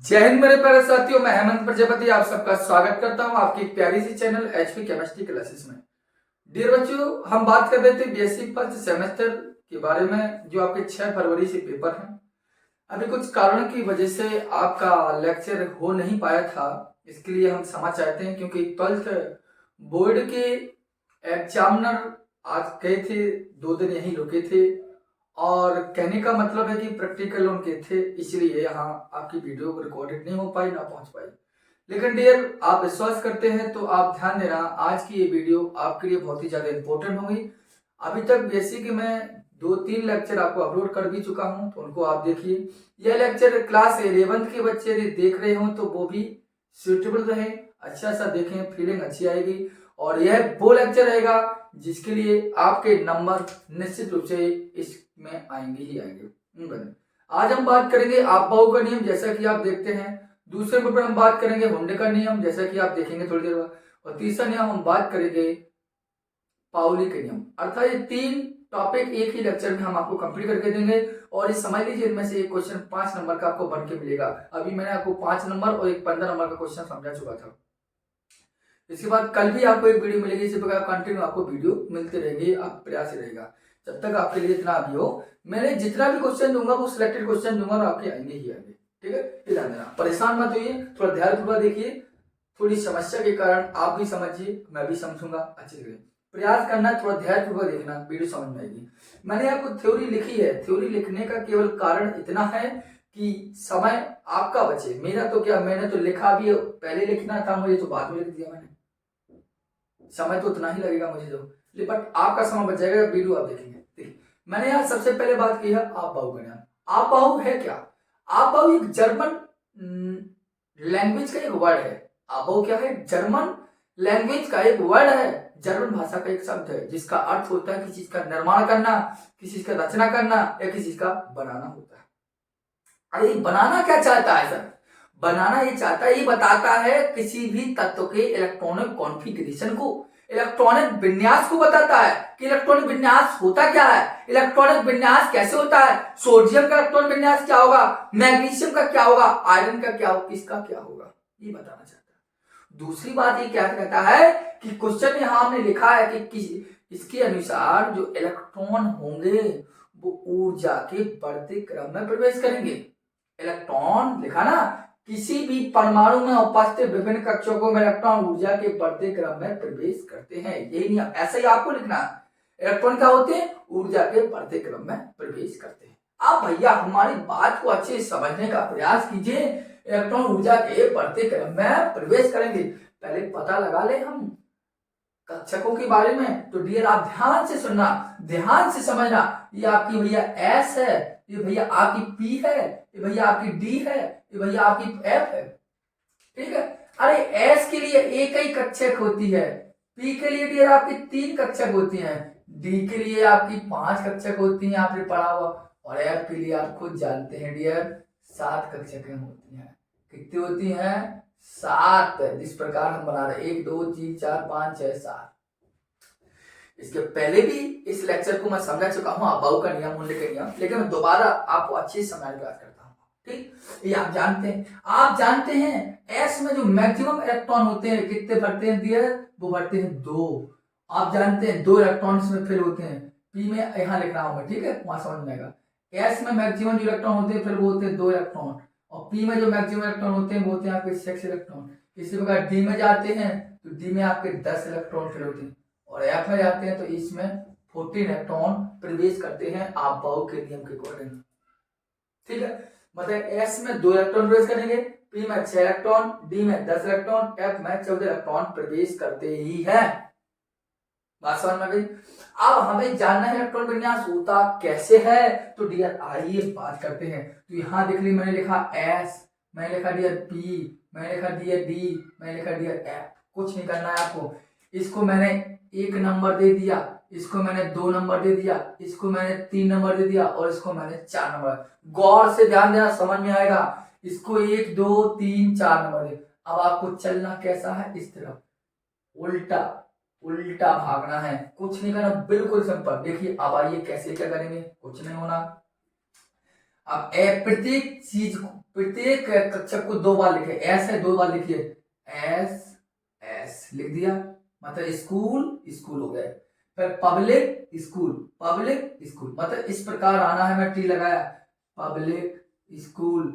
जय हिंद मेरे प्यारे साथियों, मैं हेमंत प्रजापति आप सबका स्वागत करता हूं आपकी एक प्यारी सी चैनल एचपी केमिस्ट्री क्लासेस में। डियर बच्चों, हम बात कर रहे थे बीएससी फर्स्ट सेमेस्टर के बारे में, जो आपके 6 फरवरी से पेपर हैं। अभी कुछ कारणों की वजह से आपका लेक्चर हो नहीं पाया था, इसके लिए हम क्षमा चाहते हैं, क्योंकि 12th बोर्ड के एग्जामिनर आज गए थे, 2 दिन यहीं रुके थे और कहने का मतलब है कि प्रैक्टिकल उनके थे, इसलिए यहाँ आपकी वीडियो रिकॉर्डेड नहीं हो पाई, ना पहुंच पाई। लेकिन डियर, आप विश्वास करते हैं तो आप ध्यान देना, आज की ये वीडियो आपके लिए बहुत ही ज्यादा इंपॉर्टेंट होगी। अभी तक बेसिक मैं 2-3 लेक्चर आपको अपलोड कर भी चुका हूं, तो उनको आप देखिए। यह लेक्चर क्लास 11th के बच्चे यदि देख रहे हो तो वो भी सुटेबल रहे, अच्छा सा देखें, फीलिंग अच्छी आएगी। और यह वो लेक्चर रहेगा जिसके लिए आपके नंबर निश्चित रूप से इसमें आएंगे ही आएंगे। आज हम बात करेंगे आप बाहु का नियम, जैसा कि आप देखते हैं। दूसरे पेपर हम बात करेंगे होंडे का नियम, जैसा कि आप देखेंगे थोड़ी देर बाद। और तीसरा नियम हम बात करेंगे पाउली के नियम। अर्थात ये 3 टॉपिक एक ही लेक्चर में हम आपको कंप्लीट करके देंगे। और ये समझ लीजिए, इनमें से एक क्वेश्चन 5 नंबर का आपको बन के मिलेगा। अभी मैंने आपको 5 नंबर और एक 15 नंबर का क्वेश्चन समझा चुका था। इसके बाद कल भी आपको एक वीडियो मिलेगी, इसी प्रकार कंटिन्यू आपको वीडियो मिलते रहेंगे, आप प्रयास ही रहेगा जब तक आपके लिए इतना अभी हो। मैंने जितना भी क्वेश्चन दूंगा वो सिलेक्टेड क्वेश्चन दूंगा और आपके आएंगे ही आएंगे, ठीक है। ये ध्यान देना, परेशान मत होइए, थोड़ा ध्यानपूर्वक देखिए। थोड़ी समस्या के कारण आप भी समझिए, मैं भी समझूंगा, अच्छी तरह प्रयास करना, थोड़ा ध्यानपूर्वक देखना, वीडियो समझ में आएगी। मैंने आपको थ्योरी लिखी है, थ्योरी लिखने का केवल कारण इतना है कि समय आपका बचे। मेरा तो क्या, मैंने तो लिखा भी, पहले लिखना था मुझे तो बाद में लिख दिया मैंने। समय तो उतना ही लगेगा मुझे तो, बट आपका समय बच जाएगा, वीडियो आप देखेंगे। देखिए, मैंने यहाँ सबसे पहले बात की है आप बाहु का नाम। आप बाहु है क्या? आप बाहु एक जर्मन लैंग्वेज का एक वर्ड है। आप बाहु क्या है? जर्मन लैंग्वेज का एक वर्ड है, जर्मन भाषा का एक शब्द है, जिसका अर्थ होता है किसी चीज का निर्माण करना, किसी चीज का रचना करना या किसी चीज का बनाना होता है। अरे बनाना क्या चाहता है सर? बनाना ये चाहता है, ये बताता है किसी भी तत्व के इलेक्ट्रॉनिक कॉन्फ़िगरेशन को, इलेक्ट्रॉनिक विन्यास को बताता है कि इलेक्ट्रॉनिक विन्यास होता क्या है, इलेक्ट्रॉनिक विन्यास कैसे होता है, सोडियम का इलेक्ट्रॉनिक विन्यास क्या होगा, मैग्नीशियम का क्या होगा, आयरन का क्या होगा, किसका क्या होगा, ये बताना चाहता है। दूसरी बात ये क्या कहता है कि क्वेश्चन यहां हमने लिखा है कि इसके अनुसार जो इलेक्ट्रॉन होंगे वो ऊर्जा के बढ़ते क्रम में प्रवेश करेंगे। इलेक्ट्रॉन लिखा ना, किसी भी परमाणु में उपस्थित विभिन्न कक्षकों में इलेक्ट्रॉन ऊर्जा के बढ़ते क्रम में प्रवेश करते हैं। यही नियम, ऐसे ही आपको लिखना। इलेक्ट्रॉन क्या होते हैं? ऊर्जा के बढ़ते क्रम में प्रवेश करते हैं। आप भैया हमारी बात को अच्छे से समझने का प्रयास कीजिए। इलेक्ट्रॉन ऊर्जा के बढ़ते क्रम में प्रवेश करेंगे, पहले पता लगा ले हम कक्षकों के बारे में। तो डियर आप ध्यान से सुनना, ध्यान से समझना। ये आपकी भैया एस है, ये भैया आपकी पी है, ये भैया आपकी डी है, ये भैया आपकी एफ है, ठीक है। अरे एस के लिए एक ही कक्षक होती है, पी के लिए डियर आपकी 3 कक्षक होती हैं, डी के लिए आपकी 5 कक्षक होती हैं, आपने पढ़ा हुआ। और एफ के लिए आप खुद जानते हैं डियर 7 कक्षकें होती हैं। कितनी होती हैं? 7। जिस प्रकार हम बना रहे 1 2 3 4 5 6 7। इसके पहले भी इस लेक्चर को मैं समझा चुका हूं, आप बाहु का नियम, होने का नियम, लेकिन मैं दोबारा आपको अच्छे से समझाने का प्रयास करता हूं, ठीक। ये आप जानते हैं, आप जानते हैं एस में जो मैक्सिमम इलेक्ट्रॉन होते हैं कितने भरते हैं डियर? वो भरते हैं 2। आप जानते हैं 2 इलेक्ट्रॉन इसमें फिल होते हैं। पी में यहां लिख रहा हूं मैं, ठीक है, वहां समझ में आएगा। एस में मैक्सिमम जो इलेक्ट्रॉन होते हैं फिर वो होते हैं 2 इलेक्ट्रॉन, और पी में जो मैक्सिमम इलेक्ट्रॉन होते हैं वो होते हैं आपके 6 इलेक्ट्रॉन। इसी प्रकार डी में जाते हैं तो डी में आपके 10 इलेक्ट्रॉन फिल होते हैं, और एफ में जाते हैं तो इसमें 14 इलेक्ट्रॉन प्रवेश करते हैं आप बाहु के नियम के अकॉर्डिंग, ठीक है। मतलब एस में 2 इलेक्ट्रॉन प्रवेश करेंगे, पी में 6 इलेक्ट्रॉन, डी में 10 इलेक्ट्रॉन, एफ में 14 इलेक्ट्रॉन प्रवेश करते ही है। बात समझ में गई? अब हमें जानना है इलेक्ट्रॉन विन्यास होता कैसे है, तो डियर आइए बात करते हैं। तो यहां देख ली, मैंने लिखा एस, मैंने लिखा डियर पी, मैंने लिखा डियर डी, मैंने लिखा डियर एफ। कुछ नहीं करना है आपको, इसको मैंने 1 नंबर दे दिया, इसको मैंने 2 नंबर दे दिया, इसको मैंने 3 नंबर दे दिया, और इसको मैंने 4 नंबर। गौर से ध्यान देना, समझ में आएगा। इसको 1 2 3 4 नंबर दे। अब आपको चलना कैसा है? इस तरफ उल्टा, उल्टा भागना है, कुछ नहीं करना, बिल्कुल सिंपल। देखिए अब आइए कैसे क्या करेंगे, कुछ नहीं होना। अब प्रत्येक चीज को, प्रत्येक कक्षक को 2 बार लिखे, एस है 2 बार लिखिए, एस एस लिख दिया, मतलब स्कूल स्कूल हो गया। फिर पब्लिक स्कूल, पब्लिक स्कूल, मतलब इस प्रकार आना है, मैं टी लगाया, पब्लिक स्कूल,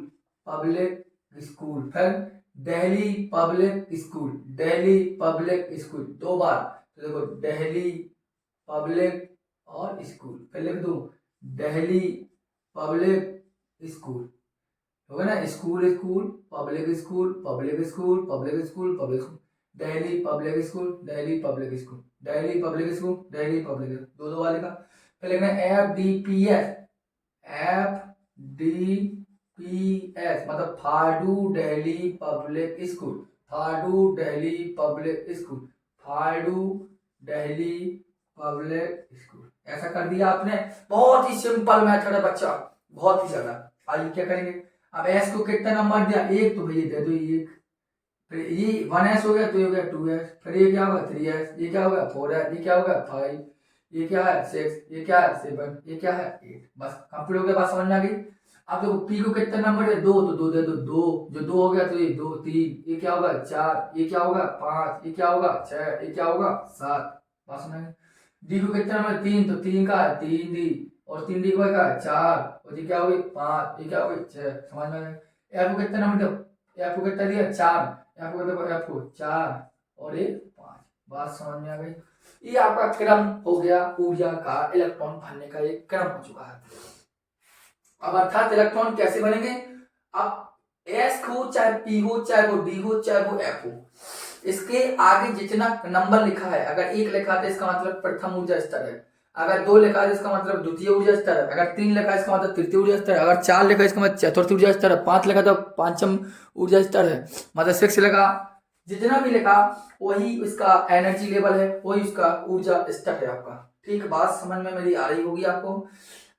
पब्लिक स्कूल। फिर Delhi Public school, Delhi Public School 2 बार, तो देखो दिल्ली पब्लिक और स्कूल। फिर लिख दो दिल्ली पब्लिक स्कूल, हो गया ना, school school public school, public school, public school, public school, Delhi Public school, Delhi Public school, Delhi Public school, Delhi Public, 2 बार लिखा। फिर लिखना FDPS, FDPS मतलब फाडू दिल्ली पब्लिक स्कूल, फाडू दिल्ली पब्लिक स्कूल, फाडू दिल्ली पब्लिक स्कूल। ऐसा कर दिया आपने, बहुत ही सिंपल मेथड है बच्चा, बहुत ही ज्यादा। आइए क्या करेंगे, अब एस को कितना नंबर दिया, 1, तो भैया दे दो 1। फिर ये 1s हो गया, तो ये हो गया 2s, फिर ये क्या होगा 3s, ये क्या होगा 4s, ये क्या होगा 5, ये क्या है 6, ये क्या है 7, ये क्या है 8। बस कंप्लीट हो गया, बात समझ में आ गई। अब देखो पी को कितना नंबर है 2, तो 2 दे दो 2, जो 2 हो गया तो ये 2 3, ये क्या होगा 4, ये क्या होगा 5, ये क्या होगा 6, ये क्या होगा 7। बात समझ में। डी को कितना नंबर 3, तो 3 का है 3 डी, और 3 डी को का 4, और ये क्या होगी 5, ये क्या होगी 6। समझ में। एफ को कितना नंबर दिया, एफ को कितना दिया 4, एफ को देखो एफ को 4 और ये 5। बात समझ में आ गई। ये आपका क्रम हो गया ऊर्जा का, इलेक्ट्रॉन भरने का एक क्रम हो चुका है। अब अर्थात इलेक्ट्रॉन कैसे बनेंगे, अब एस हो चाहे पी हो, चाहे वो डी हो, चाहे वो एफ हो, इसके आगे जितना नंबर लिखा है, अगर 1 लिखा है इसका मतलब प्रथम ऊर्जा स्तर है, अगर 2 लिखा है इसका मतलब द्वितीय ऊर्जा स्तर है, अगर 3 लिखा है इसका मतलब तृतीय ऊर्जा स्तर है, अगर 4 लिखा है इसका मतलब चतुर्थ ऊर्जा स्तर है, 5 लिखा तो पांचम ऊर्जा स्तर है, मतलब 6 लिखा, जितना भी लिखा वही उसका एनर्जी लेवल है, वही उसका ऊर्जा स्तर है आपका। ठीक, बात समझ में मेरी आ रही होगी आपको।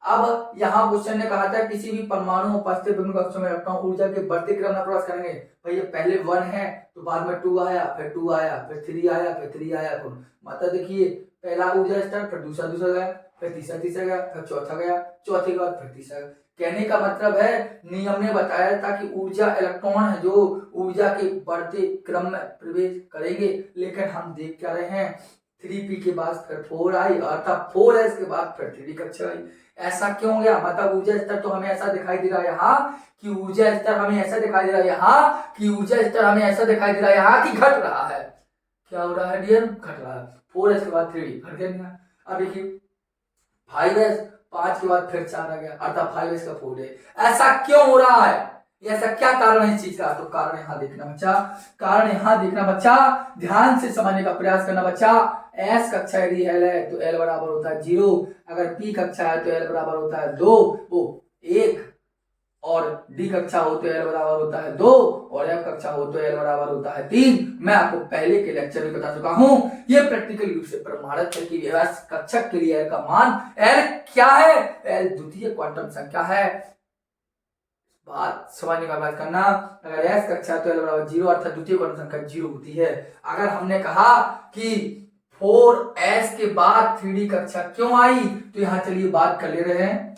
अब यहाँ क्वेश्चन ने कहा था किसी भी परमाणु उपस्थित विभिन्न कक्षों में इलेक्ट्रॉन ऊर्जा के बढ़ते क्रम में प्रवास करेंगे। भाई ये पहले 1 है, तो बाद में 2 आया, फिर 2 आया, फिर 3 आया, फिर 3 आया, फिर मतलब देखिए पहला ऊर्जा स्तर, फिर दूसरा गया, फिर तीसरा गया, फिर चौथा गया, चौथे के बाद फिर तीसरा। कहने का मतलब है नियम ने बताया था कि ऊर्जा इलेक्ट्रॉन है जो ऊर्जा के बढ़ते क्रम में प्रवेश करेंगे, लेकिन हम देख क्या रहे हैं 3p के बाद फिर 4 आई, अर्थात 4s के बाद फिर 3d कक्षा आई। ऐसा क्यों हो गया, मतलब ऊर्जा स्तर तो हमें ऐसा दिखाई दे रहा है यहाँ कि ऊर्जा स्तर हमें ऐसा दिखाई दे रहा है यहाँ कि ऊर्जा स्तर हमें ऐसा दिखाई दे रहा है यहाँ कि घट रहा है। क्या हो रहा है डियर, घट रहा है। 4s के बाद 3d घट गया। अब देखिए 5s, 5 के बाद फिर 4 आ गया, अर्थात 5s का 4 है। ऐसा क्यों हो रहा है, ऐसा क्या कारण है इस चीज का, तो कारण यहाँ देखना बच्चा, कारण यहाँ देखना बच्चा, ध्यान से समझने का प्रयास करना बच्चा। एस कक्षा यदि एल है तो एल बराबर होता है 0, अगर पी कक्षा है तो एल बराबर होता है 2 वो 1, और डी कक्षा हो तो एल बराबर होता है 2, और एफ कक्षा हो तो एल बराबर होता है 3। मैं आपको पहले के लेक्चर में बता चुका हूं, यह प्रैक्टिकल रूप से प्रमाणित है कि कक्षक के लिए एल का मान एल क्या है, एल द्वितीय क्वांटम संख्या है। बात समझने का बात करना, अगर एस कक्षा तो एल बराबर 0, अर्थात द्वितीय क्वांटम संख्या 0 होती है। अगर हमने कहा कि 4s के बाद 3d कक्षा क्यों आई, तो यहां चलिए बात कर ले रहे हैं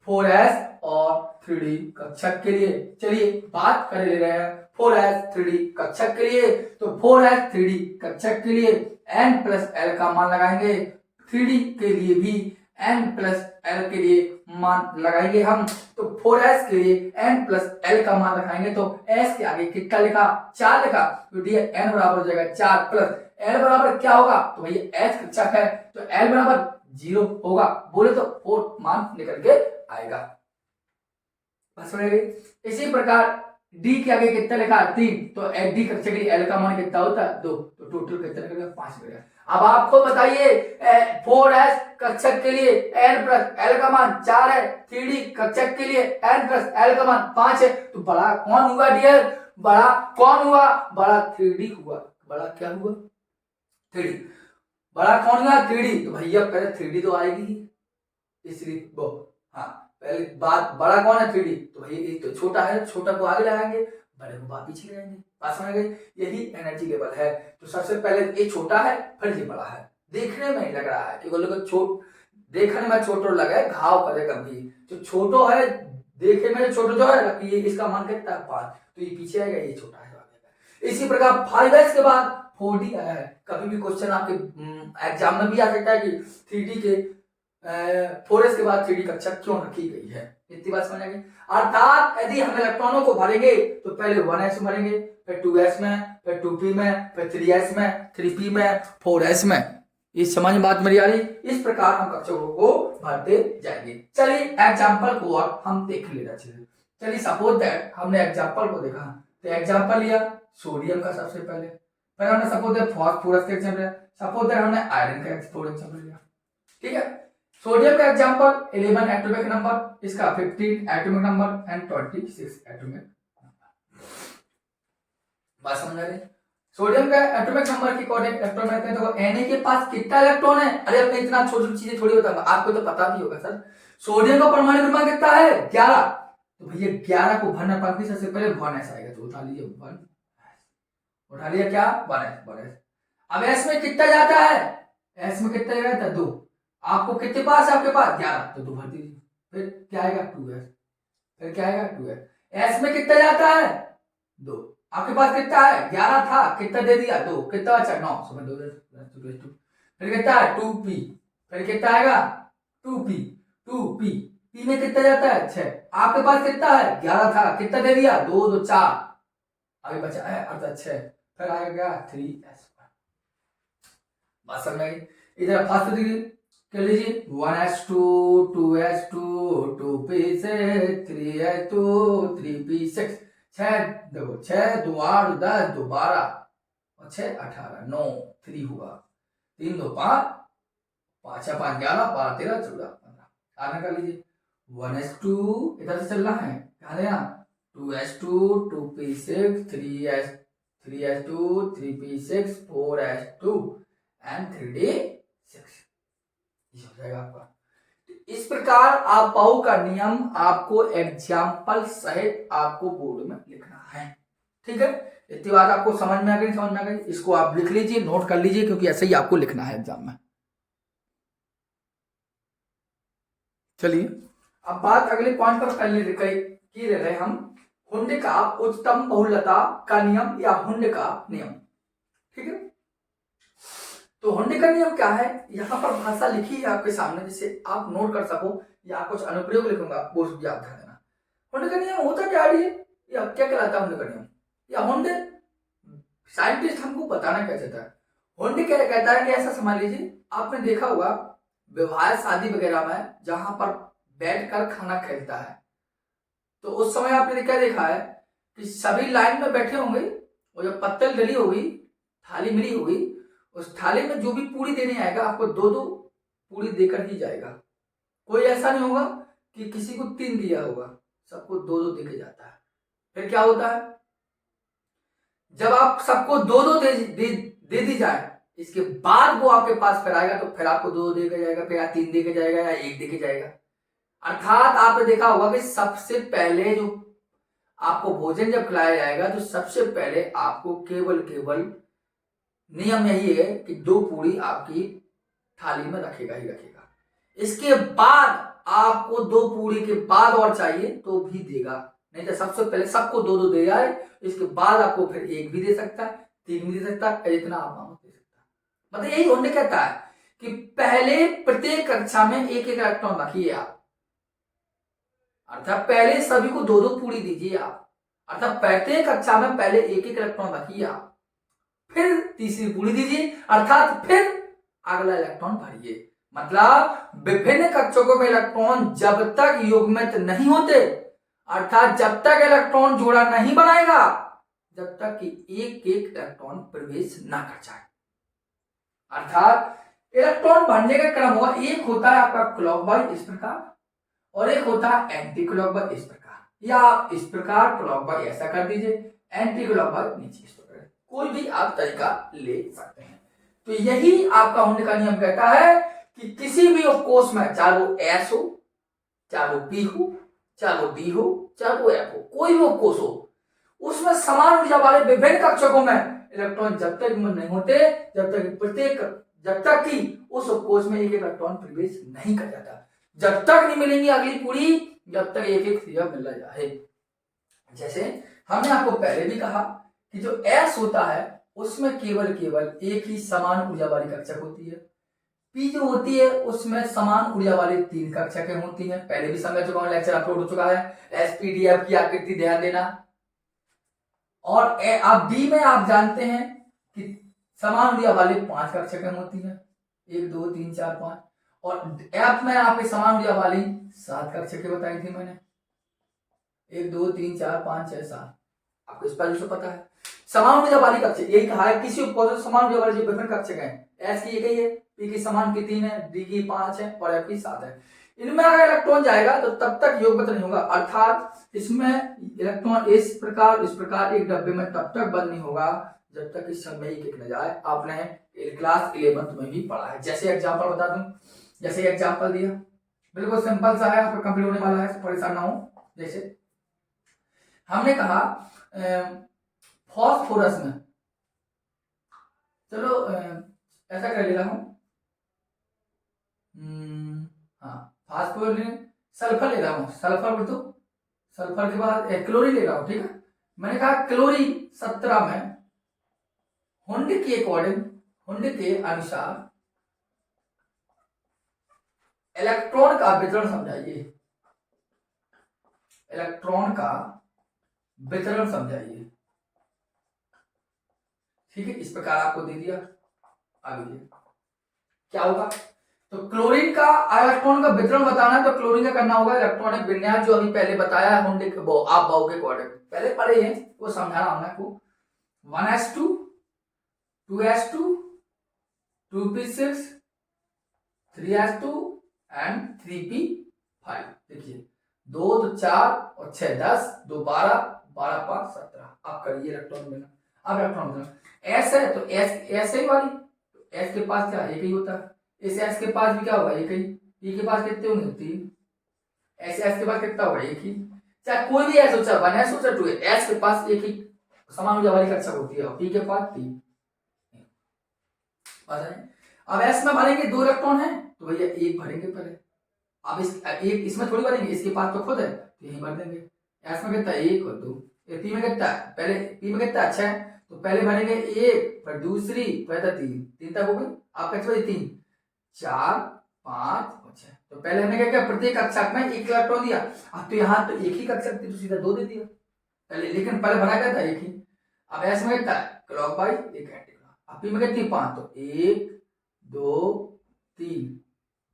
4s और 3d कक्षक के लिए। चलिए बात कर ले रहे हैं 4s 3d कक्षक के लिए, तो 4s 3d कक्षक के लिए n प्लस एल का मान लगाएंगे, 3d के लिए भी n प्लस एल के लिए मान लगाएंगे हम। तो 4s के लिए n प्लस एल का मान रखाएंगे, तो s के आगे कितना लिखा 4 लिखा, तो डी n बराबर हो जाएगा 4 प्लस एल बराबर क्या होगा, तो भैया एच कक्षक है तो एल बराबर 0 होगा, बोले तो 4 मान निकल के आएगा। बस हो गई। इसी प्रकार डी के आगे कितना लिखा 3, तो डी कक्षक के लिए एल का मान कितना होता है 2, तो टोटल कितना निकलेगा 5 निकलेगा। अब आपको बताइए 4s कक्षक के लिए n प्लस एल का मान 4 है, 3d कक्षक के लिए n प्लस एल का मान 5 है, तो बड़ा कौन हुआ डियर, बड़ा कौन हुआ, बड़ा 3d हुआ। बड़ा क्या हुआ 3d, बड़ा कौन हुआ 3d, तो भैया पहले 3d तो आएगी ही, इसलिए वो हाँ पहले बात बड़ा कौन है 3d, तो भैया ये तो छोटा है, छोटा को आगे लगाएंगे, बड़े को बाद पीछे लगाएंगे। बात समझ गई, यही एनर्जी लेवल है। तो सबसे पहले ये छोटा है फिर ये बड़ा है, देखने में ही लग रहा है कि बोले को छोट देखने में छोटो लगे घाव करे कभी, जो छोटो है देखे में छोटा जो है कि ये इसका मान कितना है 5, तो ये पीछे आएगा, ये छोटा है। इसी प्रकार 5s के बाद 4d आया है। कभी भी क्वेश्चन आपके एग्जाम में भी आ सकता है कि 3d के 4s के बाद 3d कक्षा क्यों रखी गई है, इतनी बात समझ आ गई। अर्थात यदि हम इलेक्ट्रॉनों को भरेंगे तो पहले 1s में भरेंगे, फिर 2s में, फिर 2p में, फिर 3s में, 3p में, 4s में। इस समझ में बात मेरी आ रही। इस प्रकार हम कक्षकों को भरते जाएंगे। चलिए एग्जाम्पल को और हम देख लेना चाहिए। चलिए सपोज दैट हमने एग्जाम्पल को देखा, तो एग्जाम्पल लिया सोडियम का सबसे पहले, फिर हमने सपोज दैट फास्फोरस का एग्जाम्पल लिया, सपोज दैट हमने आयरन का एग्जाम्पल लिया। ठीक है, सोडियम का एग्जाम्पल 11 एटॉमिक नंबर, इसका 15 atomic number and 26 atomic number. बात समझ आ रही। सोडियम का एटॉमिक नंबर की कोऑर्डिनेट इलेक्ट्रॉन रहते हैं, तो Na के पास कितना इलेक्ट्रॉन है। अरे अपने इतना छोटी छोटी चीजें थोड़ी बताऊंगा, आपको तो पता भी होगा सर। सोडियम का परमाणु क्रमांक कितना है 11, तो भैया 11 को भरना पड़ता, सबसे पहले 1s आएगा, तो उठा लीजिए 1, उठा लिया क्या 1s। अब s में कितना जाता है, s में कितना जाता है 2, आपको कितने पास है, आपके पास 11, तो 2 भर दीजिए, फिर क्या आएगा 2s, फिर क्या आएगा 2s। s में कितना जाता है 2, आपके पास कितना है 11 था, कितना दे दिया 2, कितना बचा 9, समझ 2, फिर कितना है 2p, फिर कितना आएगा 2p, p में कितना जाता है 6, आपके पास कितना है 11 था, कितना दे दिया 2 2 4, आगे बचा है अर्थात 6, फिर आएगा 3s। बात समझ आई। इधर फास्ट कर लीजिए 1s2 2s2 2p6 3s2 3p6, 6 देखो 6 2 8 10 2 12 और 6 18 9 3 हुआ, 3 2 5 5 6 5 11 12 13 14 15। आना कर लीजिए 1s2 इधर से चलना है, कहा देना 2s2 2p6 3s2 3p6 4s2 and 3d6, ये हो जाएगा आपका। इस प्रकार आप पाऊ का नियम आपको एग्जाम्पल सहित आपको बोर्ड में लिखना है। ठीक है, इतनी बात आपको समझ में आ गई, समझ में आ गई। इसको आप लिख लीजिए, नोट कर लीजिए, क्योंकि ऐसे ही आपको लिखना है एग्जाम में। चलिए अब बात अगले पॉइंट पर की रहे हम, हुंड का उच्चतम बहुलता का नियम या हुंड का नियम। ठीक है, तो हुंड का नियम क्या है, यहाँ पर भाषा लिखी है आपके सामने, जिसे आप नोट कर सको, या कुछ अनुप्रयोग लिखूंगा वो भी आप ध्यान देना। हुंड का नियम होता क्या है, या क्या कहलाता है हुंड का नियम, या हुंड साइंटिस्ट हमको बताना क्या चाहता है। हुंड क्या कहता है कि ऐसा समझ लीजिए, आपने देखा होगा विवाह शादी वगैरह में जहां पर बैठकर खाना खेलता है, तो उस समय आपने क्या देखा है कि सभी लाइन में बैठे होंगे, और जब पत्तल डली होगी, थाली मिली होगी, उस थाली में जो भी पूरी देने आएगा आपको 2 2 पूरी देकर ही जाएगा। कोई ऐसा नहीं होगा कि किसी को 3 दिया होगा, सबको 2 2 देके जाता है। फिर क्या होता है, जब आप सबको 2 2 दे दी जाए, इसके बाद वो आपके पास फिर आएगा, तो फिर आपको 2 2 देके जाएगा, फिर या 3 देके जाएगा या 1 देके जाएगा। अर्थात आपने देखा होगा कि सबसे पहले जो आपको भोजन जब खिलाया जाएगा, तो सबसे पहले आपको केवल नियम यही है कि 2 पूरी आपकी थाली में रखेगा ही रखेगा। इसके बाद आपको 2 पूरी के बाद और चाहिए तो भी देगा, नहीं तो सबसे पहले सबको 2 2 दे जाए, इसके बाद आपको फिर 1 भी दे सकता है, 3 भी दे सकता है, जितना आप मांगो दे सकता है। मतलब यही होने कहता है कि पहले प्रत्येक कक्षा में 1 1 इलेक्ट्रॉन रखिए आप, अर्थात पहले सभी को 2 2 पूरी दीजिए आप, अर्थात प्रत्येक कक्षा में पहले 1 1 इलेक्ट्रॉन रखिए आप, फिर तीसरी पूरी दीजिए, अर्थात फिर अगला इलेक्ट्रॉन भरिए। मतलब विभिन्न कक्षकों में इलेक्ट्रॉन जब तक युग्मित नहीं होते, अर्थात जब तक इलेक्ट्रॉन जोड़ा नहीं बनाएगा, जब तक कि 1 1 इलेक्ट्रॉन प्रवेश ना कर जाए। अर्थात इलेक्ट्रॉन भरने का क्रम होगा, एक होता है आपका क्लॉकवाइज इस प्रकार, और एक होता है एंटी क्लॉकवाइज इस प्रकार, या आप इस प्रकार क्लॉकवाइज ऐसा कर दीजिए, एंटी क्लॉकवाइज नीचे इस प्रकार, कोई भी आप तरीका ले सकते हैं। तो यही आपका हुंड का नियम कहता है कि किसी भी उपकोष में, चाहे वो S हो, चाहे वो P हो, चाहे वो D हो, चाहे वो F हो, कोई भी उपकोष हो, उसमें समान ऊर्जा वाले विभिन्न कक्षकों में इलेक्ट्रॉन जब तक नहीं होते, जब तक कि उस उपकोष में 1 इलेक्ट्रॉन प्रवेश नहीं कर जाता। जब तक नहीं मिलेंगी अगली पूरी, जब तक एक एक थ्री मिल जाए। जैसे हमने आपको पहले भी कहा कि जो एस होता है उसमें केवल केवल एक ही समान ऊर्जा वाली कक्षक होती है। पी जो होती है उसमें समान ऊर्जा वाली 3 कक्षकें होती हैं। पहले भी समझ चुका हूं, लेक्चर अपलोड हो चुका है। एसपीडीएफ की आकृति ध्यान देना। और अब बी में आप जानते हैं कि समान ऊर्जा वाली 5 कक्षकें होती हैं, 1 2 3 4 5। और एफ में आपके समान ऊर्जा वाली 7 कक्षकें बताई थी मैंने, 1 2 3 4 5 6 7। आपको इस पहले से पता है। समान ऊर्जा वाली कक्षक यही कहा है, किसी उपकरण समान ऊर्जा वाली जो विभिन्न कक्षक हैं, एस की एक ही है, पी की समान की 3 है, डी की 5 है और एफ की 7 है। इनमें अगर इलेक्ट्रॉन जाएगा तो तब तक योगपत नहीं होगा, अर्थात इसमें इलेक्ट्रॉन इस प्रकार एक डब्बे में तब तक बंद नहीं होगा जब तक इस समय एक न जाए। आपने क्लास 11th में भी पढ़ा है। जैसे एग्जांपल बता दूं, जैसे एग्जांपल दिया, बिल्कुल सिंपल सा है, आपका कंप्लीट होने वाला है, परेशान ना हो। जैसे हमने कहा फॉस्फोरस में, चलो ऐसा कर ले रहा हूं, हाँ फास्फोरस, सल्फर ले रहा हूं, सल्फर तो सल्फर के बाद क्लोरीन ले रहा हूं, ठीक है। मैंने कहा क्लोरीन 17 में हुंड के अकॉर्डिंग, हुंड के अनुसार इलेक्ट्रॉन का वितरण समझाइए, इलेक्ट्रॉन का वितरण समझाइए, ठीक है। इस प्रकार आपको दे दिया, आगे क्या होगा, तो क्लोरीन का इलेक्ट्रॉन का वितरण बताना है तो क्लोरीन का करना होगा इलेक्ट्रॉनिक विन्यास, जो अभी पहले बताया है हुंडी के आप बाउ के अकॉर्डिंग पहले पढ़े हैं, वो समझाना हमने आपको। 1s2 2s2 2p6 3s2 and 3p5। देखिए 2 तो 4 और 6 10, 2 12, 12 5 17। आप करिए इलेक्ट्रॉन मिला। अब इलेक्ट्रॉन मिला एस है तो एस ही वाली, एस के पास क्या एक ही होता है, इस एस के पास भी क्या होगा एक ही, पी के पास कितने होंगे 3, एस के पास कितना होगा एक ही। चाहे कोई भी एस हो, चाहे 1s हो चाहे 2s, एस के पास एक ही समान ऊर्जा वाली कक्षक होती है और पी के पास 3। अब एस में भरेंगे 2 इलेक्ट्रॉन है तो भैया एक भरेंगे पहले। अब एक इसमें थोड़ी भरेंगे, इसके पास तो खुद है तो यही भर देंगे। एस में कितना 1 और 2, पी में कितना पहले, पी में कितना 6 तो पहले भरेंगे 1, फिर दूसरी, फिर 3 तक हो गई। आप कैसे 3 4 5 और 6, तो पहले हमने क्या किया प्रत्येक कक्षक में 1 इलेक्ट्रॉन दिया। अब तो यहाँ तो एक ही कक्षक थी तो सीधा 2 दे दिया पहले, लेकिन पहले भरा क्या था एक ही। अब एस में कितना क्लॉक वाइज एक एंटी क्लॉक, अब पी में कितनी 5 तो 1 2 3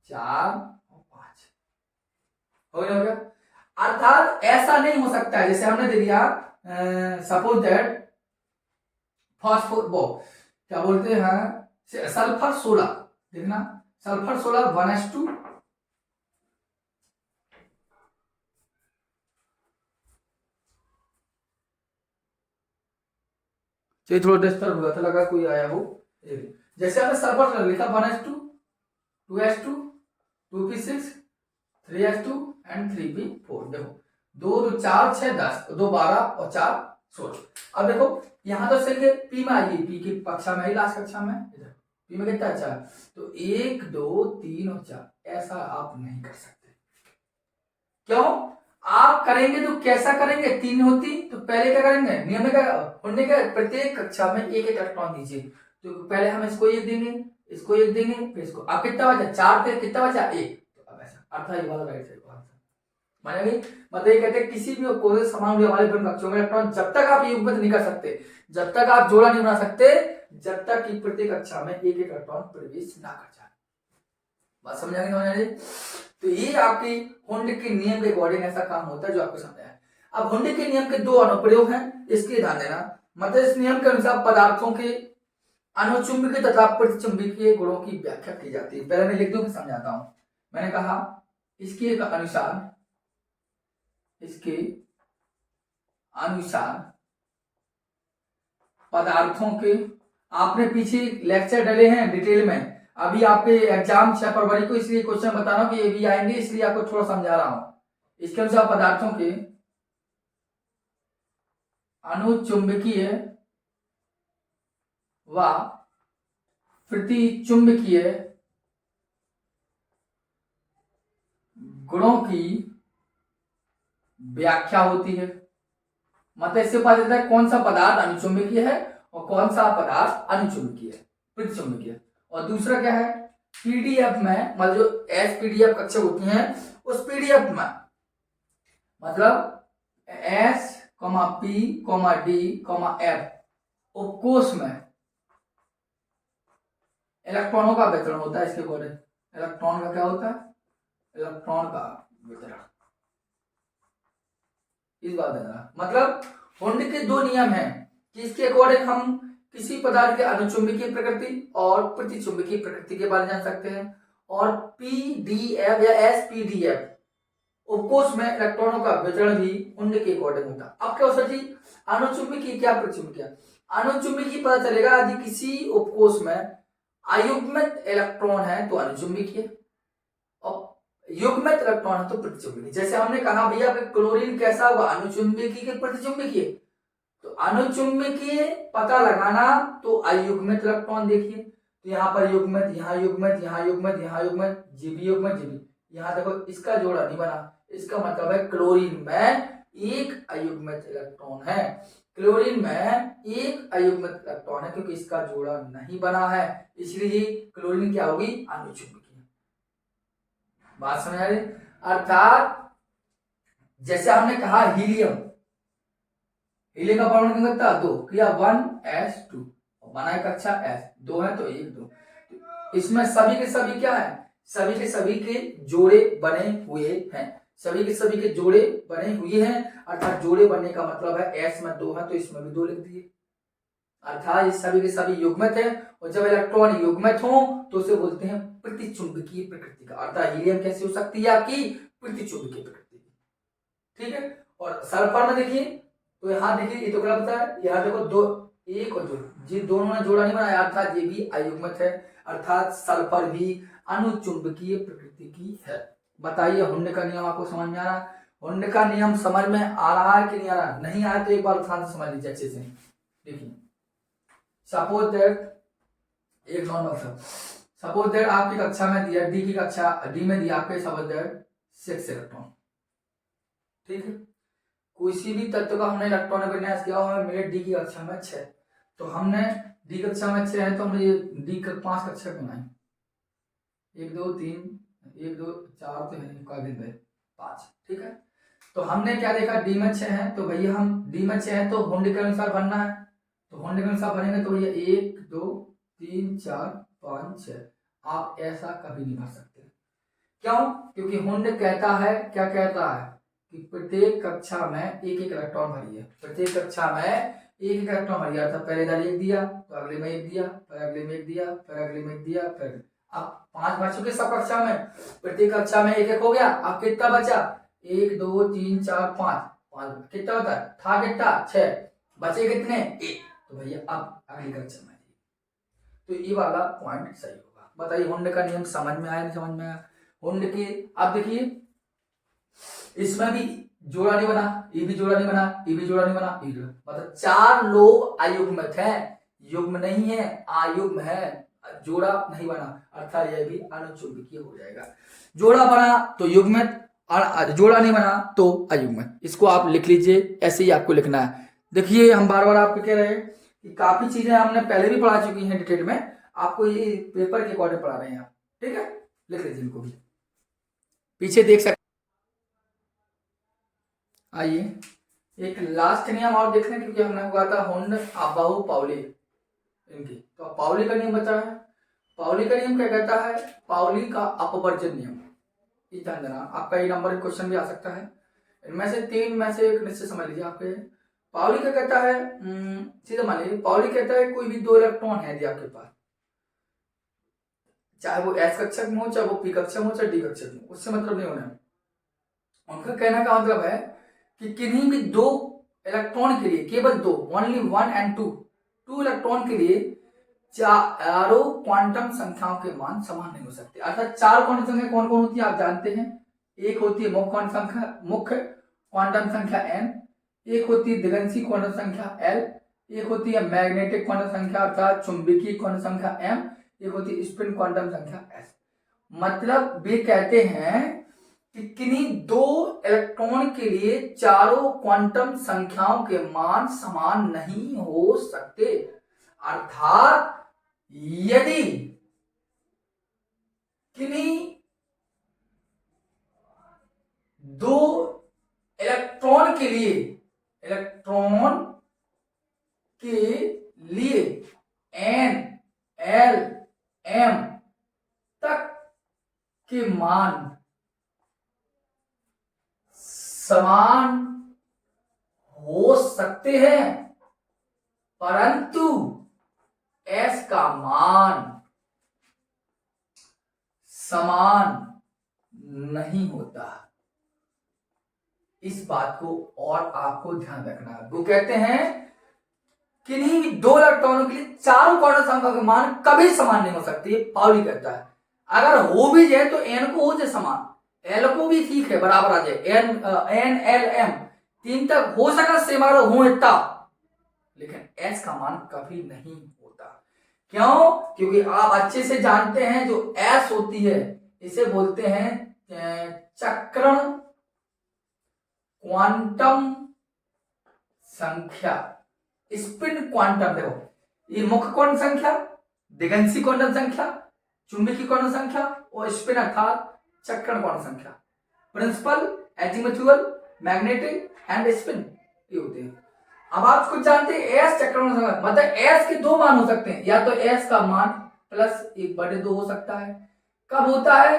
4 और 5 हो गया। अर्थात ऐसा नहीं हो सकता है जैसे हमने दे दिया सपोज दैट फॉस्फोर वो क्या बोलते हैं सल्फर 16, देखना सल्फर 16 1s2 चलिए थोड़ा डिस्टर्ब हुआ था, लगा कोई आया हो। जैसे हमने सल्फर लिखा 1s2 2s2 2p6 3s2 and 3p4। देखो 2 2 4 6 10, 2 12 और 4 16। अब देखो यहां तो सही है, पी में आइए, पी की कक्षा में ही लास्ट कक्षा में इधर पी में कितना 4, तो 1 2 3 और 4, ऐसा आप नहीं कर सकते। क्यों? आप करेंगे तो कैसा करेंगे, 3 होती तो पहले क्या करेंगे, नियम क्या होने का प्रत्येक कक्षा में एक इलेक्ट्रॉन दीजिए, तो पहले हम इसको 1 देंगे, इसको 1 देंगे, फिर इसको। अब कितना बचा 4 पे कितना बचा 1, तो अब ऐसा अर्थात ये वाला राइट साइड का आंसर मानेंगे। मतलब ये कहते हैं किसी भी कोई समान ऊर्जा वाले विभिन्न कक्षों में इलेक्ट्रॉन जब तक आप युग्मित नहीं कर सकते, जब तक आप जोड़ा नहीं बना सकते, जब तक कि प्रत्येक कक्षा में एक एक इलेक्ट्रॉन प्रवेश ना कर जाए। बात समझाएंगे समझाएंगे। तो ये आपकी हुंड के नियम के अकॉर्डिंग ऐसा काम होता है जो आपको समझाया। अब हुंड के नियम के 2 अनुप्रयोग हैं, इसके ध्यान देना। मतलब इस नियम के अनुसार पदार्थों के अनुचुंबकीय तथा प्रतिचुंबकीय गुणों की व्याख्या की जाती है। पहले मैं लिख दूं, समझाता हूं। मैंने कहा इसके अनुसार, इसके अनुसार पदार्थों के, आपने पीछे लेक्चर डाले हैं डिटेल में, अभी आपके एग्जाम 6 फरवरी को, इसलिए क्वेश्चन बता रहा हूं कि ये भी आएंगे, इसलिए आपको थोड़ा समझा रहा हूं। इसके अनुसार पदार्थों के अनुचुंबकीय व प्रतिचुंबकीय गुणों की व्याख्या होती है। मतलब इससे पता चलता है कौन सा पदार्थ अनुचुंबकीय है और कौन सा पदार्थ अनुचुंबकीय है, प्रतिचुंबकीय। और दूसरा क्या है, पीडीएफ में मतलब जो एसपीडीएफ कक्षा होती हैं उस पीडीएफ में मतलब एस पी डी एफ उपकोष में इलेक्ट्रॉनों का वितरण होता है। इसके अकॉर्डिंग इलेक्ट्रॉन का क्या होता है, इलेक्ट्रॉन का वितरण। इस बात है मतलब हुंड के दो नियम हैं कि इसके अकॉर्डिंग हम किसी पदार्थ के अनुचुंबकीय प्रकृति और प्रतिचुंबकीय प्रकृति के बारे में जान सकते हैं। और पीडीएफ या एसपीडीएफ उपकोष में इलेक्ट्रॉनों का वितरण भी हुंड के अकॉर्डिंग होता है। अब क्या हो सकती अनुचुंबकीय क्या प्रतिचुंबकीय। अनुचुंबकीय पता चलेगा यदि किसी उपकोष में अयुग्मित इलेक्ट्रॉन है तो अनुचुंबकीय और युग्मित इलेक्ट्रॉन है तो प्रतिचुंबकीय। जैसे हमने कहा भैया क्लोरीन कैसा हुआ, अनुचुंबकीय के प्रतिचुंबकीय। तो अनुचुंबकीय पता लगाना तो अयुग्मित इलेक्ट्रॉन देखिए, तो यहाँ पर युग्मित, यहाँ युग्मित, यहाँ युग्मित, यहाँ युग्मित, जीबी युग्मित, जीबी। यहाँ देखो इसका जोड़ा नहीं बना, इसका मतलब है क्लोरीन में एक अयुग्मित इलेक्ट्रॉन है। क्लोरीन में एक अयुग्मित इलेक्ट्रॉन है क्योंकि इसका जोड़ा नहीं बना है, इसलिए क्लोरीन क्या होगी, अनुचुंबकीय। बात समझ आ रही। अर्थात जैसे हमने कहा हीलियम, हीलियम का परमाणु संख्या 2 किया 1s2 और बनाया कक्षा s, 2 है तो 1 2। इसमें सभी के सभी क्या है, सभी के सभी के जोड़े बने हुए हैं, सभी के सभी के जोड़े बने हुए हैं। अर्थात जोड़े बनने का मतलब है s में 2 है तो इसमें भी 2 लिख दिए। अर्थात ये सभी के सभी युग्मित है और जब इलेक्ट्रॉन युग्मित हो तो उसे बोलते हैं प्रतिचुंबकीय प्रकृति का। अर्थात हीलियम कैसी हो सकती है, आपकी प्रतिचुंबकीय प्रकृति की। ठीक है। और सल्फर में देखिए तो यहाँ देखिए ये तो क्या बताया, यहाँ देखो 2 1 और 2, जी दोनों ने जोड़ा नहीं बनाया, अर्थात ये भी अयुग्मित है। अर्थात सल्फर भी अनुचुंबकीय प्रकृति की है। बताइए हुंड का नियम आपको समझ में आ रहा है? हुंड का नियम समझ में आ रहा है कि नहीं आ रहा? नहीं आया तो एक बार ध्यान से समझ लीजिए अच्छे से। देखिए सपोज दैट एक नॉर्मल सा सपोज दैट आपकी कक्षा में दिया डी की कक्षा डी में दिया आपके सपोज दैट 6 इलेक्ट्रॉन। ठीक है। किसी भी तत्व का हमने इलेक्ट्रॉन विन्यास किया हमें मिले डी की कक्षा में 6, तो हमने डी कक्षा में 6 है तो हमने ये डी 5 कक्षा बनाई, 1 2 3 1 2 4 तो है का दिन है 5। ठीक है। तो हमने क्या देखा डी में 6 है तो भैया हम डी में 6 है तो हुंड के अनुसार बनना है, तो हुंड के अनुसार बनेंगे तो भैया 1 2 3 4 5 6। आप ऐसा कभी नहीं भर सकते। क्यों? क्योंकि हुंड कहता है, क्या कहता है कि प्रत्येक कक्षा में एक एक इलेक्ट्रॉन भरिए, प्रत्येक कक्षा में एक एक इलेक्ट्रॉन भरिए। अर्थात पहले इधर 1 दिया तो अगले में 1 दिया, फिर अगले में 1 दिया, फिर अगले में 1 दिया, फिर अब 5 भर चुके सब कक्षा में, प्रत्येक कक्षा में एक एक हो गया। अब कितना बचा 1 2 3 4 5 कितना होता है था कितना 6, बचे कितने 1। तो भैया अब अगली कक्षा में तो ये वाला पॉइंट सही होगा। बताइए हुंड का नियम समझ में आया नहीं समझ में आया? हुंड के अब देखिए इसमें भी जोड़ा नहीं बना, ये भी जोड़ा नहीं बना, ये भी जोड़ा नहीं बना, ये मतलब 4 लोग अयुग्मित है, युग्म नहीं है, अयुग्म है, जोड़ा नहीं बना, अर्थात यह भी अनुचुंबकीय हो जाएगा। जोड़ा बना तो युग्मित और जोड़ा नहीं बना तो अयुग्मित। इसको आप लिख लीजिए, ऐसे ही आपको लिखना है। देखिए हम बार बार आपको कह रहे हैं कि काफी चीजें हमने पहले भी पढ़ा चुकी हैं डिटेल में, आपको ये पेपर के अकॉर्डिंग पढ़ा रहे हैं आप। ठीक है, लिख लीजिए इनको भी, पीछे देख सकते। आइए एक लास्ट नियम और देख लें क्योंकि हमने कहा था हुंड अबाउ पाउली इनकी, तो पाउली का नियम बचा है। पाउली का नियम क्या कहता है, पाउली का अपवर्जन नियम। ये ध्यान देना, आपका ये नंबर क्वेश्चन भी आ सकता है। इनमें से 3 में से एक निश्चित समझ लीजिए। आपके पाउली क्या कहता है, सीधा मान लीजिए पाउली कहता है कोई भी 2 इलेक्ट्रॉन है यदि आपके पास, चाहे वो एस कक्षक में हो, चाहे वो पी कक्षक में हो, चाहे डी कक्षक में, उससे मतलब नहीं होना है। उनका कहने का मतलब है कि किन्हीं भी 2 इलेक्ट्रॉन के लिए, केवल 2, ओनली 1 एंड 2 इलेक्ट्रॉन के लिए चारों क्वांटम संख्याओं के मान समान नहीं हो सकते। अर्थात 4 क्वांटम संख्या कौन कौन होती है आप जानते हैं। एक होती है मुख्य क्वांटम संख्या n, एक होती है दिगंशी क्वांटम संख्या l, एक होती है मैग्नेटिक क्वांटम संख्या अर्थात चुंबकीय क्वांटम संख्या m, एक होती है स्पिन क्वांटम संख्या s। मतलब वे कहते हैं कि किन्हीं दो इलेक्ट्रॉन के लिए चारों क्वांटम संख्याओं के मान समान नहीं हो सकते। अर्थात यदि किन्हीं दो इलेक्ट्रॉन के लिए एन एल एम तक के मान समान हो सकते हैं, परंतु एस का मान समान नहीं होता। इस बात को और आपको ध्यान रखना है। वो कहते हैं किन्हीं भी दो इलेक्ट्रॉनों के लिए चारों क्वांटम संख्या के मान कभी समान नहीं हो सकते। पाउली कहता है अगर हो भी जाए तो एन को हो जाए समान, एल को भी ठीक है बराबर आ जाए, एन एल एम तीन तक हो सका सेम अगर हो इतना, लेकिन एस का मान कभी नहीं होता। क्यों? क्योंकि आप अच्छे से जानते हैं जो एस होती है इसे बोलते हैं चक्रण क्वांटम संख्या, स्पिन क्वांटम। देखो ये मुख्य क्वांटम संख्या, दिगंशी क्वांटम संख्या, चुंबकीय क्वांटम संख्या और स्पिन अर्थात चक्रण क्वांटम संख्या। प्रिंसिपल, एजीमुथुअल, मैग्नेटिक एंड स्पिन ये होते हैं। अब आप कुछ जानते हैं एस चक्रण संख्या मतलब एस के दो मान हो सकते हैं, या तो एस का मान +1/2 हो सकता है। कब होता है?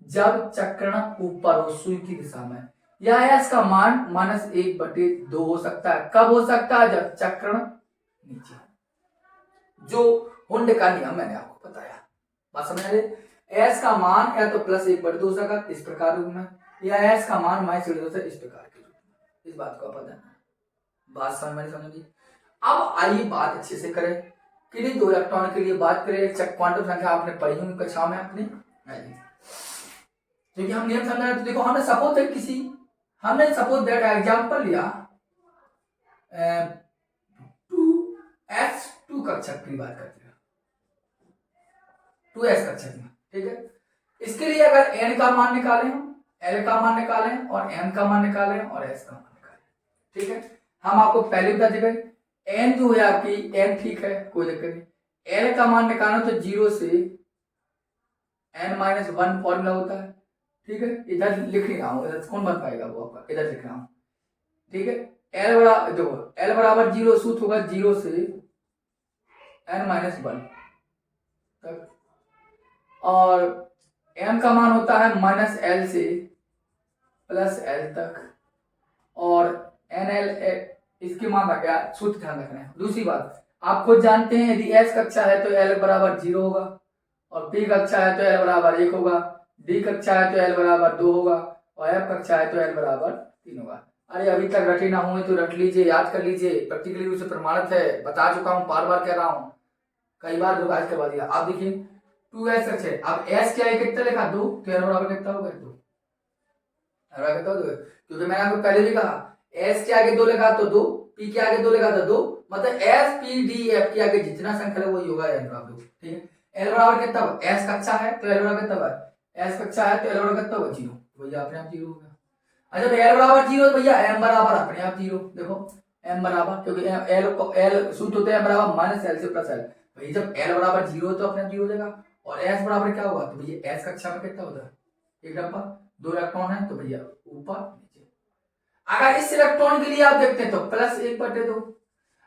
जब चक्रण ऊपर हो सुई की दिशा में, या एस का मान -1/2 हो सकता है। कब हो सकता है? जब चक्रण नीचे, जो हुंड का नियम मैंने आपको बताया। बात समझ रहे? एस का मान या तो +1/2 हो सकता इस प्रकार रूप में, या एस का मान -1/2 से इस प्रकार के रूप में। इस बात को आप पता है, बात समझ में समझिए। अब आइए बात अच्छे से करें कि दो इलेक्ट्रॉन के लिए बात करें क्वांटम संख्या आपने पढ़ी होंगी कक्षा में अपनी, क्योंकि हम नियम समझ रहे। तो देखो हमने सपोज दैट एग्जांपल लिया 2s2 कक्षक की बात करते हैं, 2s कक्षक में, ठीक है। इसके लिए अगर n का मान निकालें हम, l का मान निकालें और m का मान निकालें और s का मान निकालें, ठीक है। हम आपको पहले बता चुके n जो है आपकी n ठीक है कोई दिक्कत नहीं। l का मान निकालना तो 0 से n-1 फॉर्मूला होता है, ठीक है। इधर लिख रहा हूं, इधर कौन बन पाएगा वो आपका, इधर लिख रहा हूं, ठीक है। l बराबर 0 सूत्र होगा 0 से n-1 तक, और m का मान होता है -l से +l तक, और nl इसके मान का क्या सूत्र ध्यान रखना है। दूसरी बात आप खुद जानते हैं यदि s कक्षा है तो l बराबर 0 होगा, और p कक्षा है तो l बराबर 1 होगा, d कक्षा है तो l बराबर 2 होगा, और f कक्षा है तो l बराबर 3 होगा। अरे अभी तक रटे ना हुए तो रट लीजिए, याद कर लीजिए, प्रैक्टिकली रूप से प्रमाणित है, बता चुका हूं, बार बार कह रहा हूं, कई बार रिवाइज करवा दिया। आप देखिए 2s कक्षा है, अब s क्या है कितना लिखा 2, तो l बराबर कितना होगा 2, क्योंकि मैंने आपको पहले भी कहा s के आगे 2 लिखा तो 2, p के आगे 2 लिखा तो 2, मतलब s p d f के आगे जितना संख्या है वही होगा l बराबर 2, ठीक है। l बराबर कितना होगा, s कक्षा है तो l बराबर कितना होगा, s कक्षा है तो l बराबर कितना होगा 0, भैया अपने आप 0 होगा। अच्छा तो l बराबर 0 तो भैया m बराबर अपने आप 0, देखो m बराबर, क्योंकि l सूत्र होता है बराबर -l से +l, भैया जब l बराबर 0 तो अपने आप 0 हो जाएगा, और s बराबर क्या होगा, तो भैया s कक्षा में कितना होता है, एक डब्बा, 2 इलेक्ट्रॉन है तो भैया ऊपर नीचे। अगर इस इलेक्ट्रॉन के लिए आप देखते हैं तो +1/2,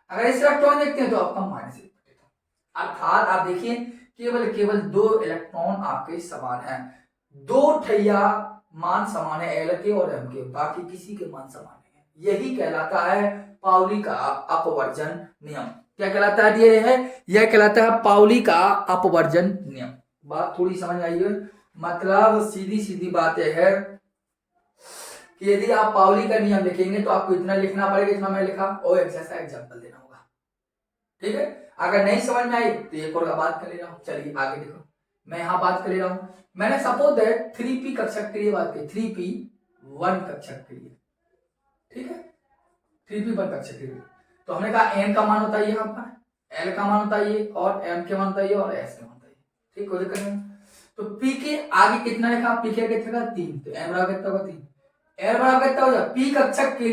अगर इस इलेक्ट्रॉन देखते हैं तो आपका -1/2, अर्थात आप देखिए केवल 2 इलेक्ट्रॉन आपके समान हैं, 2 ठैया मान समान है एल के और एम के, बाकी किसी के मान समान नहीं है। यही कहलाता है पाउली का अपवर्जन नियम। क्या कहलाता है ये है, यह कहलाता है पाउली का अपवर्जन नियम। बात थोड़ी समझ आई है, मतलब सीधी सीधी बात है कि यदि आप पाउली का नियम लिखेंगे तो आपको इतना लिखना पड़ेगा जितना मैं लिखा, और एक जैसा एग्जाम्पल देना होगा, ठीक है। अगर नहीं समझ में आई तो एक और बात कर ले रहा हूं, चलिए आगे देखो, मैं यहां बात कर ले रहा हूं। मैंने सपोज दैट 3p कक्षक के लिए बात की, 3p1 कक्षक के लिए, ठीक है, 3p1 कक्षक के लिए, तो हमने कहा n का मान होता है यहाँ पर, l का मान होता है ये, और m के मान होता है ये, और s का मान होता है, ठीक हो जाएगा। तो पी के आगे कितना लिखा, पी के आगे कितना 3, तो एम बराबर कितना होगा 3, एल बराबर कितना हो जाए पी कक्षक के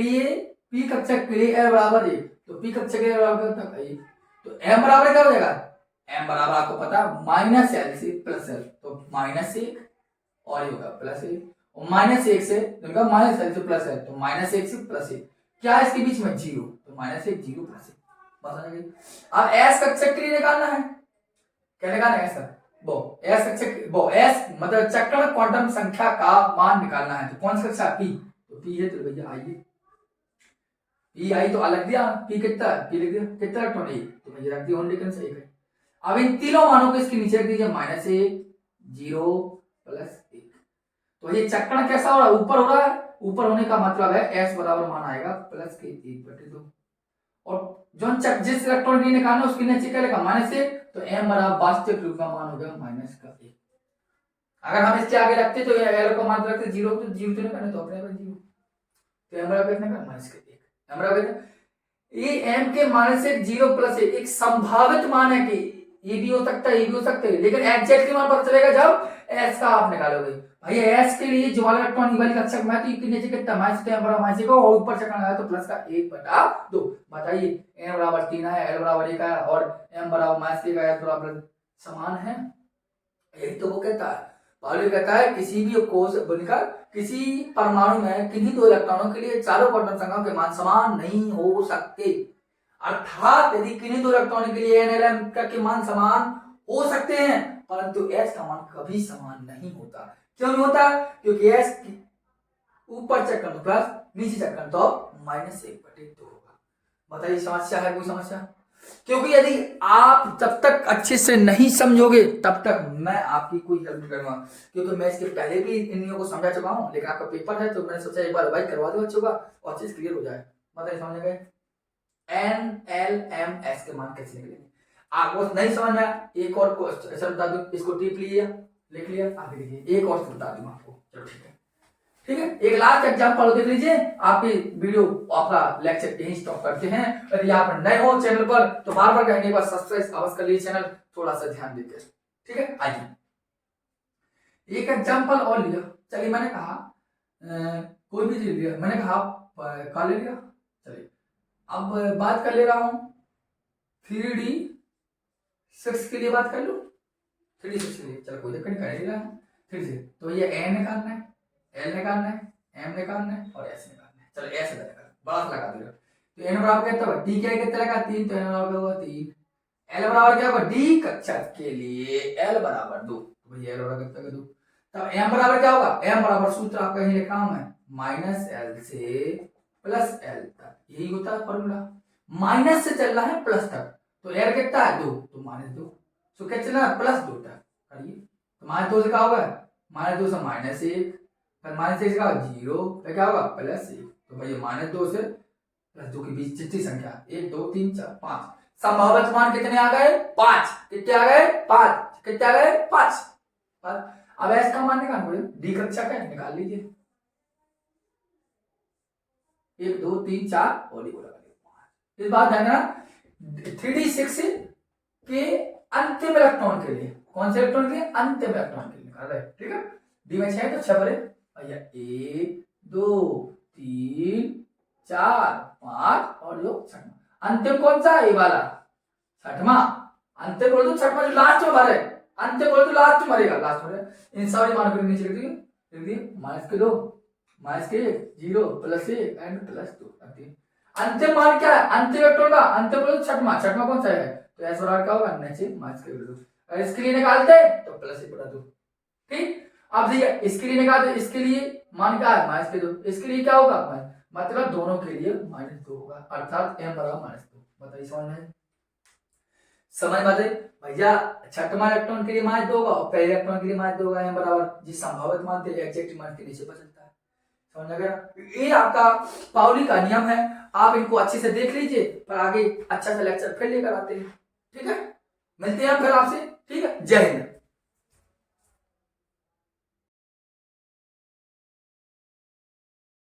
लिए एल बराबर 1, तो पी कक्षक के लिए बराबर कितना 1, तो एम बराबर क्या हो जाएगा, एम बराबर आपको पता माइनस एल से प्लस एल, तो -1 और ये होगा +1, और -1 से माइनस एल से प्लस एल, तो -1 से +1, क्या है इसके बीच में 0, तो -1 0 +1, बस आ गई। अब एस कक्षक के लिए निकालना है, क्या निकालना है सर, एस कक्षक एस मतलब चक्र में क्वांटम संख्या का मान निकालना है, तो कौन सा कक्षा पी, तो पी है, तो भैया आइए पी आई तो अलग दिया, पी कितना है, पी लिख दिया कितना इलेक्ट्रॉन 1, तो भैया रख दिया ओनली कैंसिल 1 है। अब इन तीनों मानों को इसके नीचे रख दीजिए -1 0 +1, तो ये चक्रण कैसा हो रहा है, ऊपर हो रहा है, ऊपर होने का मतलब है s बराबर मान आएगा प्लस के 1/2, और जो जिस इलेक्ट्रॉन की निकालना उसके नीचे क्या लिखा -1, तो m बराबर वास्तविक रूप का मान हो गया -1। अगर हम इसके आगे रखते तो ये एल का मान रखते 0, तो 0 तो नहीं करने, तो अपने आप 0, तो m बराबर कितना का -1, m बराबर ये m के -1 0 +1 एक संभावित मान है कि ये भी हो सकता है, ये भी हो सकता है, लेकिन एग्जैक्टली मान पता चलेगा जब s का आप निकालोगे। भैया s के लिए जो वाला इलेक्ट्रॉन वाली कक्षक में, तो ये नीचे कितना -1 m बराबर -1 का, और ऊपर चक्कर आया तो प्लस का 1/2। बताइए n बराबर 3 है, l बराबर 1 है, और m बराबर -1 का, s बराबर समान है, यही तो वो कहता है। पाउली कहता है किसी भी कोष बनकर किसी परमाणु में किन्हीं दो इलेक्ट्रॉनों के लिए चारों क्वांटम संख्याओं के मान समान नहीं हो सकते, अर्थात यदि किन्हीं दो इलेक्ट्रॉनों के लिए NLM के मान समान हो सकते हैं, परंतु S का मान कभी समान नहीं होता। क्यों नहीं होता, क्योंकि S ऊपर चक्कर तो प्लस, नीचे चक्कर तो -1/2 होगा। बताइए समस्या है, कोई समस्या? क्योंकि यदि आप जब तक अच्छे से नहीं समझोगे तब तक मैं आपकी कोई हेल्प नहीं करूंगा, क्योंकि मैं इसके पहले भी इन को समझा चुका हूं, लेकिन आपका पेपर है तो मैंने सोचा एक बार रिवाइज करवा दो बच्चों का, और चीज क्लियर हो जाए। बताइए समझ गए, NLMS के मान कैसे निकलेंगे? आपको नहीं समझ में, एक और बता दूं, इसको टिप लिया, लिख लिया, आगे देखिए एक और बता दूं आपको, चलो ठीक है, ठीक है। एक लास्ट एग्जांपल देख लीजिए, आपकी वीडियो आपका लेक्चर यहीं स्टॉप करते हैं। यदि आप नए हो चैनल पर तो बार बार कहने के बाद सब्सक्राइब अवश्य कर लीजिए चैनल, थोड़ा सा ध्यान देकर, ठीक है। आइए एक एग्जांपल और लिया, चलिए मैंने कहा कोई भी चीज लिया, मैंने कहा का ले लिया, चलिए अब बात कर ले रहा हूं 3D6 के लिए बात कर लो, 3D6 के लिए, चलो कोई दिक्कत नहीं, कर रहा हूं 3D6, तो ये n निकालना है, L निकालना है, M निकालना है, और S निकालना है। चलो S निकाल, बड़ा लगा दे, तो n बराबर कितना होगा, D क्या कितना लगा 3, तो n बराबर होगा 3, L बराबर क्या होगा, D कक्षक के लिए L बराबर 2, तो भैया L बराबर कितना 2, तब M बराबर क्या होगा, M बराबर सूत्र आपका यही लिखा हूं मैं, -L से प्लस L तक, यही होता है फॉर्मूला, माइनस से चल रहा है प्लस तक, तो L कितना है 2, तो -2, तो क्या चलना है +2 तक, करिए, तो -2 से क्या होगा, -2 से -1, फिर -1 का 0, फिर क्या होगा +1, तो भैया -2 से +2 के बीच जितनी संख्या 1 2 3 4 5, संभावित मान कितने आ गए, 5, कितने आ गए 5, कितने आ गए 5। अब S का मान निकालना पड़ेगा, D कक्षा का निकाल लीजिए, 1 2 3 4 और ये बोला 5। इस बात ध्यान देना 3D6 के अंतिम इलेक्ट्रॉन के लिए, कौन से इलेक्ट्रॉन के लिए, अंतिम इलेक्ट्रॉन के लिए निकाल रहे, ठीक है। D में 6 तो 6 भरे, भैया 1 2 3 4 5 और जो छठवां, अंतिम कौन सा, ये वाला छठवां, अंतिम बोल दो छठवां जो लास्ट में भरे, अंतिम बोल दो लास्ट में भरेगा, लास्ट में इन सारे मान को नीचे लिख दिए -2 -1 0 +1 एंड +2। अंतिम मान क्या है, अंतिम इलेक्ट्रॉन का अंतिम बोल दो छठवां, छठवां कौन सा है, तो S बराबर क्या होगा नीचे -2, अगर इसके लिए निकालते तो +1/2, ठीक। अब देखिए इसके लिए निकाल दो, इसके लिए मान क्या है -2, इसके लिए क्या होगा, मतलब दोनों के लिए -2 होगा, अर्थात m बराबर -2। बताइए समझ में, समझ में भैया, छठवां इलेक्ट्रॉन के लिए -2 होगा और पहले इलेक्ट्रॉन के लिए -2 होगा, m बराबर जिस संभावित मान थे एग्जैक्ट मान के नीचे बचता है, समझ में गया। ये आपका पाउली का नियम है, आप इनको अच्छे से देख लीजिए, पर आगे अच्छा सा लेक्चर फिर लेकर आते हैं, ठीक है। मिलते हैं हम फिर आपसे, ठीक है। जय हिंद।